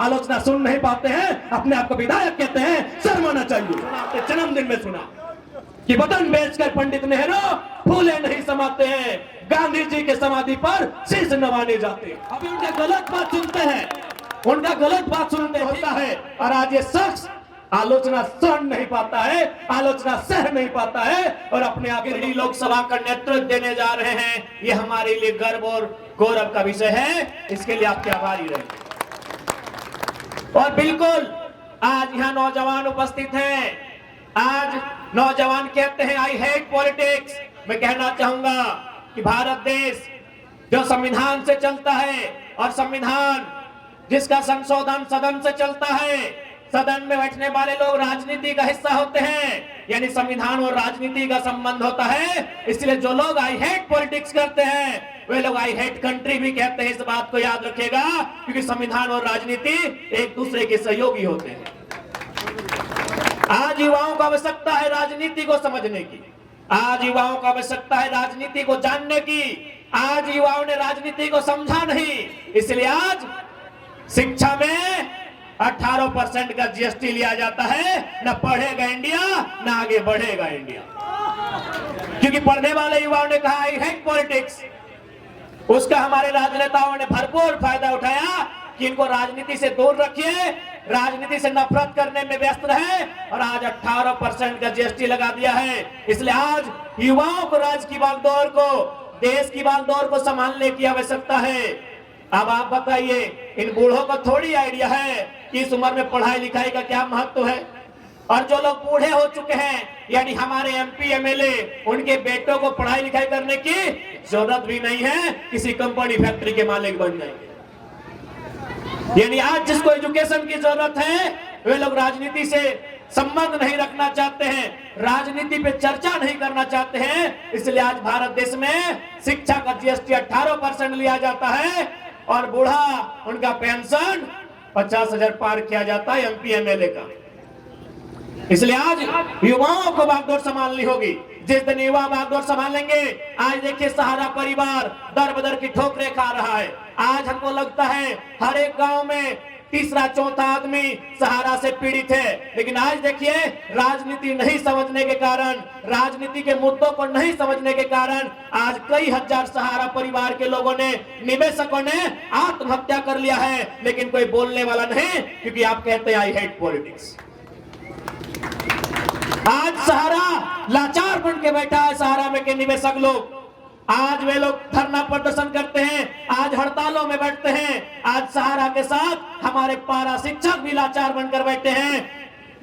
आलोचना सुन नहीं पाते हैं, अपने आप को विधायक कहते हैं, शर्म आना चाहिए। जन्मदिन में सुना कि वतन बेचकर पंडित नेहरू फूले नहीं समाते हैं, गांधी जी के समाधि पर शीश नवाने जाते। अभी उनका गलत बात सुनते हैं, उनका गलत बात सुनते होता है, और आज ये शख्स आलोचना सुन नहीं पाता है, आलोचना सह नहीं पाता है, और अपने आगे लोकसभा का नेतृत्व देने जा रहे हैं। ये हमारे लिए गर्व और गौरव का विषय है, इसके लिए आपके आभारी रहे। और बिल्कुल आज यहाँ नौजवान उपस्थित हैं, आज नौजवान कहते हैं आई हेट पॉलिटिक्स। मैं कहना चाहूंगा कि भारत देश जो संविधान से चलता है, और संविधान जिसका संशोधन सदन से चलता है, सदन में बैठने वाले लोग राजनीति का हिस्सा होते हैं, यानी संविधान और राजनीति का संबंध होता है। इसलिए जो लोग आई हेट पॉलिटिक्स करते हैं, वे लोग आई हेट कंट्री भी कहते हैं। इस बात को याद रखेगा, क्योंकि संविधान और राजनीति एक दूसरे के सहयोगी होते हैं। आज युवाओं को आवश्यकता है राजनीति को समझने की, आज युवाओं को आवश्यकता है राजनीति को जानने की। आज युवाओं ने राजनीति को समझा नहीं, इसलिए आज शिक्षा में 18% का जीएसटी लिया जाता है। न पढ़ेगा इंडिया, न आगे बढ़ेगा इंडिया, क्योंकि पढ़ने वाले युवाओं ने कहा आई हेट पॉलिटिक्स। उसका हमारे राजनेताओं ने भरपूर फायदा उठाया कि इनको राजनीति से दूर रखिए, राजनीति से नफरत करने में व्यस्त रहे, और आज 18% का जीएसटी लगा दिया है। इसलिए आज युवाओं को राज्य की बागडोर को, देश की बागडोर को संभालने की आवश्यकता है। अब आप बताइए, इन बूढ़ों को थोड़ी आइडिया है कि इस उम्र में पढ़ाई लिखाई का क्या महत्व है। और जो लोग बूढ़े हो चुके हैं, यानी हमारे एमपी एमएलए, उनके बेटों को पढ़ाई लिखाई करने की जरूरत भी नहीं है, किसी कंपनी फैक्ट्री के मालिक बन जाएंगे। यानी आज जिसको एजुकेशन की जरूरत है, वे लोग राजनीति से संबंध नहीं रखना चाहते हैं, राजनीति पे चर्चा नहीं करना चाहते हैं। इसलिए आज भारत देश में शिक्षा का जीएसटी 18% लिया जाता है, और बूढ़ा उनका पेंशन 50,000 पार किया जाता है एमपी एमएलए का। इसलिए आज युवाओं को बागडोर संभालनी होगी। जिस दिन युवा बागडोर संभालेंगे, आज देखिए सहारा परिवार दर बदर की ठोकरें खा रहा है। आज हमको लगता है हर एक गांव में तीसरा चौथा आदमी सहारा से पीड़ित है, लेकिन आज देखिए राजनीति नहीं समझने के कारण, राजनीति के मुद्दों को नहीं समझने के कारण आज कई हजार सहारा परिवार के लोगों ने, निवेशकों ने आत्महत्या कर लिया है, लेकिन कोई बोलने वाला नहीं, क्योंकि आप कहते हैं आई हेट पॉलिटिक्स। आज सहारा लाचार बन के बैठा है, सहारा में के निवेशक लोग। आज वे लोग धरना प्रदर्शन करते हैं, आज हड़तालों में बैठते हैं। आज सहारा के साथ हमारे पारा शिक्षक भी लाचार बनकर बैठे हैं।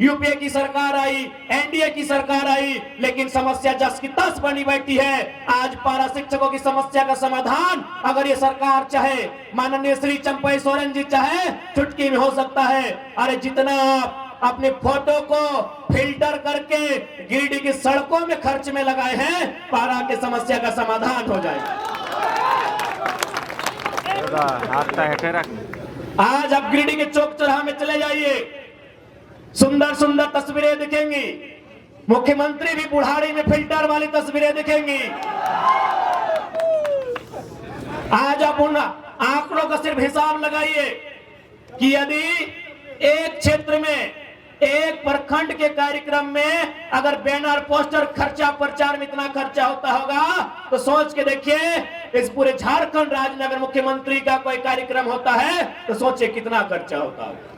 यूपीए की सरकार आई, एनडीए की सरकार आई, लेकिन समस्या जस की तस बनी बैठी है। आज पारा शिक्षकों की समस्या का समाधान अगर ये सरकार चाहे, माननीय श्री चंपई सोरेन जी चाहे, चुटकी में हो सकता है। अरे जितना आप अपने फोटो को फिल्टर करके गिरिडीह की सड़कों में खर्च में लगाए हैं, पारा के समस्या का समाधान हो जाएगा। आज आप गिरिडीह के चौक चौराहे में चले जाइए, सुंदर सुंदर तस्वीरें दिखेंगी। मुख्यमंत्री भी बुढ़ाड़ी में फिल्टर वाली तस्वीरें दिखेंगी। आज आप उन आंकड़ों का सिर्फ हिसाब लगाइए कि यदि एक क्षेत्र में, एक प्रखंड के कार्यक्रम में अगर बैनर पोस्टर खर्चा, प्रचार में इतना खर्चा होता होगा, तो सोच के देखिए इस पूरे झारखंड राज्य में अगर मुख्यमंत्री का कोई कार्यक्रम होता है तो सोचिए कितना खर्चा होता है।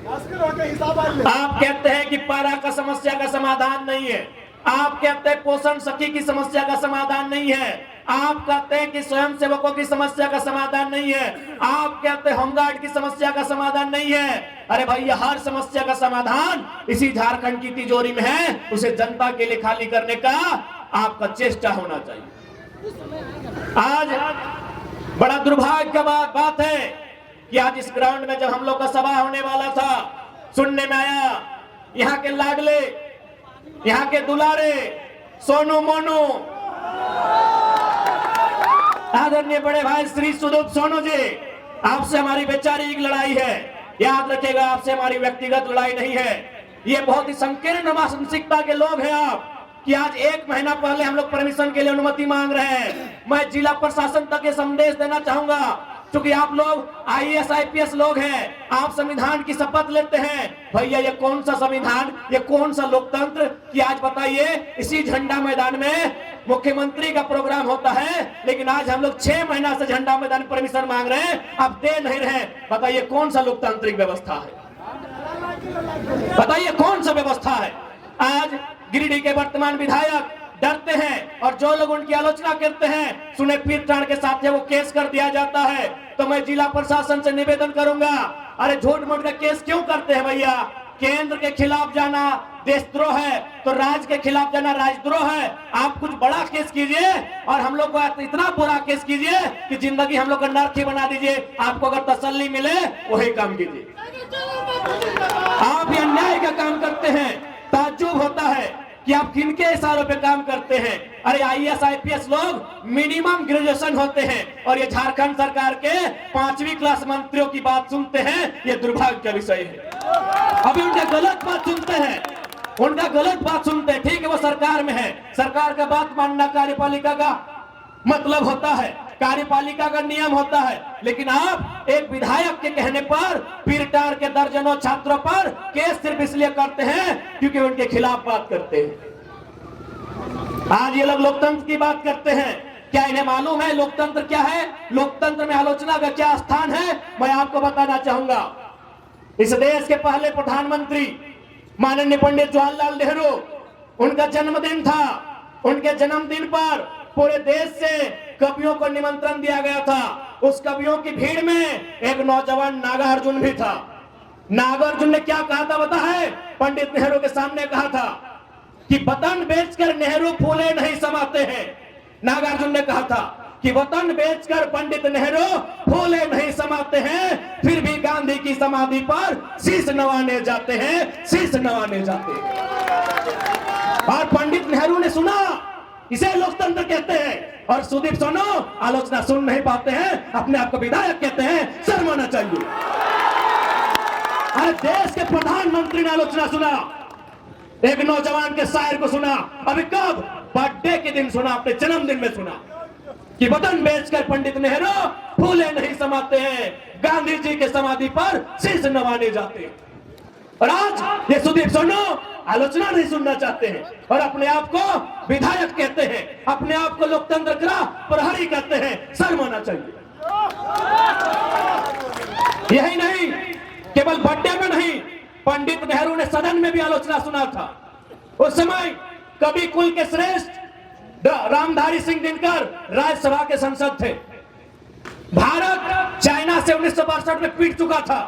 आप कहते हैं कि पारा का समस्या का समाधान नहीं है, आप कहते हैं पोषण सखी की समस्या का समाधान नहीं है, आप कहते हैं कि स्वयं सेवकों की समस्या का समाधान नहीं है, आप कहते हैं होमगार्ड की समस्या का समाधान नहीं है। अरे भैया, हर समस्या का समाधान इसी झारखंड की तिजोरी में है, उसे जनता के लिए खाली करने का आपका चेष्टा होना चाहिए। आज बड़ा दुर्भाग्य का बात है कि आज इस ग्राउंड में जब हम लोग का सभा होने वाला था, सुनने में आया यहाँ के लाडले, यहाँ के दुलारे सोनू मोनू, आदरणीय बड़े भाई श्री सुदीप सोनू जी, आपसे हमारी वैचारिक लड़ाई है। याद रखिएगा, आपसे हमारी व्यक्तिगत लड़ाई नहीं है। ये बहुत ही संकीर्ण मानसिकता के लोग हैं आप, कि आज 1 महीना पहले हम लोग परमिशन के लिए अनुमति मांग रहे हैं। मैं जिला प्रशासन तक ये संदेश देना चाहूंगा क्योंकि आप लोग आईएएस आईपीएस लोग हैं, आप संविधान की शपथ लेते हैं। भैया ये कौन सा संविधान, ये कौन सा लोकतंत्र कि आज बताइए इसी झंडा मैदान में मुख्यमंत्री का प्रोग्राम होता है, लेकिन आज हम लोग 6 महीना से झंडा मैदान परमिशन मांग रहे हैं, आप दे नहीं रहे। बताइए कौन सा लोकतांत्रिक व्यवस्था है, बताइए कौन सा व्यवस्था है। आज गिरिडीह के वर्तमान विधायक डरते हैं और जो लोग उनकी आलोचना करते हैं, सुने पीर ठाण के साथ वो केस कर दिया जाता है। तो मैं जिला प्रशासन से निवेदन करूंगा, अरे झूठ मूठ का केस क्यों करते हैं भैया? केंद्र के खिलाफ जाना देशद्रोह है, तो राज्य के खिलाफ जाना राजद्रोह है। आप कुछ बड़ा केस कीजिए और हम लोग को इतना बुरा केस कीजिए कि जिंदगी हम लोग का नर्क ही बना दीजिए। आपको अगर तसल्ली मिले वही काम कीजिए। आप ये अन्याय का काम करते हैं, ताज्जुब होता है कि आप किनके इशारों पे काम करते हैं। अरे आईएएस आईपीएस लोग मिनिमम ग्रेजुएशन होते हैं और ये झारखंड सरकार के 5वीं क्लास मंत्रियों की बात सुनते हैं, ये दुर्भाग्य का विषय है। अभी उनका गलत बात सुनते हैं, उनका गलत बात सुनते हैं। ठीक है वो सरकार में है, सरकार का बात मानना कार्यपालिका का मतलब होता है, कार्यपालिका का नियम होता है, लेकिन आप एक विधायक के कहने पर पीरटार के दर्जनों छात्रों पर केस सिर्फ इसलिए करते हैं क्योंकि उनके खिलाफ बात करते हैं। आज ये लोग लोकतंत्र की बात करते हैं, क्या इन्हें मालूम है लोकतंत्र क्या है? लोकतंत्र में आलोचना का क्या स्थान है? मैं आपको बताना चाहूंगा। इस देश के पहले प्रधानमंत्री माननीय पंडित जवाहरलाल नेहरू, उनका जन्मदिन था। उनके जन्मदिन पर पूरे देश से कवियों को निमंत्रण दिया गया था। उस कवियों की भीड़ में एक नौजवान नागार्जुन भी था। नागार्जुन ने क्या कहा था पता है? पंडित नेहरू के सामने कहा था कि वतन बेचकर नेहरू फूले नहीं समाते हैं। नागार्जुन ने कहा था कि वतन बेचकर पंडित नेहरू फूले नहीं समाते हैं, फिर भी गांधी की समाधि पर शीश नवाने जाते हैं, शीश नवाने जाते हैं। और पंडित नेहरू ने सुना, इसे लोकतंत्र कहते हैं। और सुदीप सोनो आलोचना सुन नहीं पाते हैं, अपने आप को विधायक कहते हैं, शर्म आना चाहिए। अरे देश के प्रधानमंत्री ने आलोचना सुना, एक नौजवान के शायर को सुना, अभी कब? बर्थडे के दिन सुना, अपने जन्मदिन में सुना कि वतन बेचकर पंडित नेहरू फूले नहीं समाते हैं, गांधी जी के समाधि पर शीश नवाने जाते हैं। और आज ये सुदीप सोनो आलोचना नहीं सुनना चाहते हैं और अपने आप को विधायक कहते हैं, अपने आप को लोकतंत्र का प्रहरी कहते हैं, शर्म आना चाहिए। यही नहीं, केवल बर्थडे में नहीं, पंडित नेहरू ने सदन में भी आलोचना सुना था। उस समय कवि कुल के श्रेष्ठ रामधारी सिंह दिनकर राज्यसभा के सांसद थे। भारत चाइना से 1962 में पीट चुका था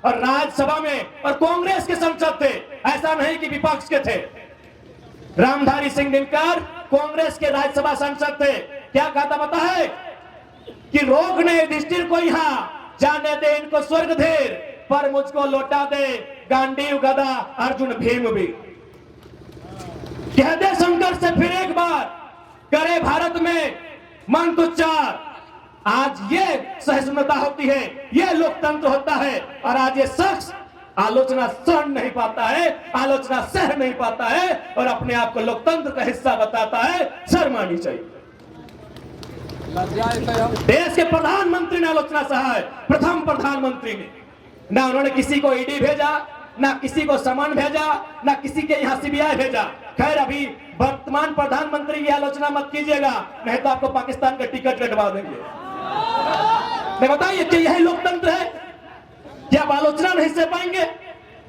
और राज्यसभा में और कांग्रेस के सांसद थे, ऐसा नहीं कि विपक्ष के थे। रामधारी सिंह दिनकर कांग्रेस के राज्यसभा सांसद थे। क्या कहा था पता है? कि रोकने युधिष्ठिर को यहाँ, जाने दे इनको स्वर्ग धेर, पर मुझको लौटा दे गांडीव गदा अर्जुन भीम भी। कह दे शंकर से फिर एक बार, करे भारत में मंत्र उच्चार। आज ये सहिष्णुता होती है, ये लोकतंत्र होता है। और आज ये शख्स आलोचना सहन नहीं पाता है, आलोचना सह नहीं पाता है और अपने आप को लोकतंत्र का हिस्सा बताता है, शर्म आनी चाहिए। देश के प्रधानमंत्री ने आलोचना सहा है, प्रथम प्रधानमंत्री ने। ना उन्होंने किसी को ईडी भेजा, ना किसी को समन भेजा, ना किसी के यहाँ सीबीआई भेजा। खैर अभी वर्तमान प्रधानमंत्री की आलोचना मत कीजिएगा, नहीं तो आपको पाकिस्तान का टिकट कटवा देंगे। मैं बताइए कि यही लोकतंत्र है? क्या आप आलोचना नहीं सह पाएंगे?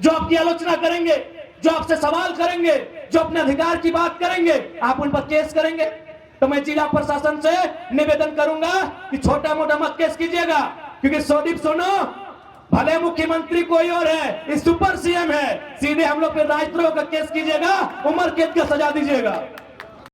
जो आपकी आलोचना करेंगे, जो आपसे सवाल करेंगे, जो अपने अधिकार की बात करेंगे, आप उन पर केस करेंगे। तो मैं जिला प्रशासन से निवेदन करूंगा कि छोटा मोटा मत केस कीजिएगा, क्योंकि सुदीप सोनो भले मुख्यमंत्री कोई और है, इस सुपर सीएम है, सीधे हम लोग पे राजद्रोह का केस कीजिएगा, उम्र कैद का सजा दीजिएगा।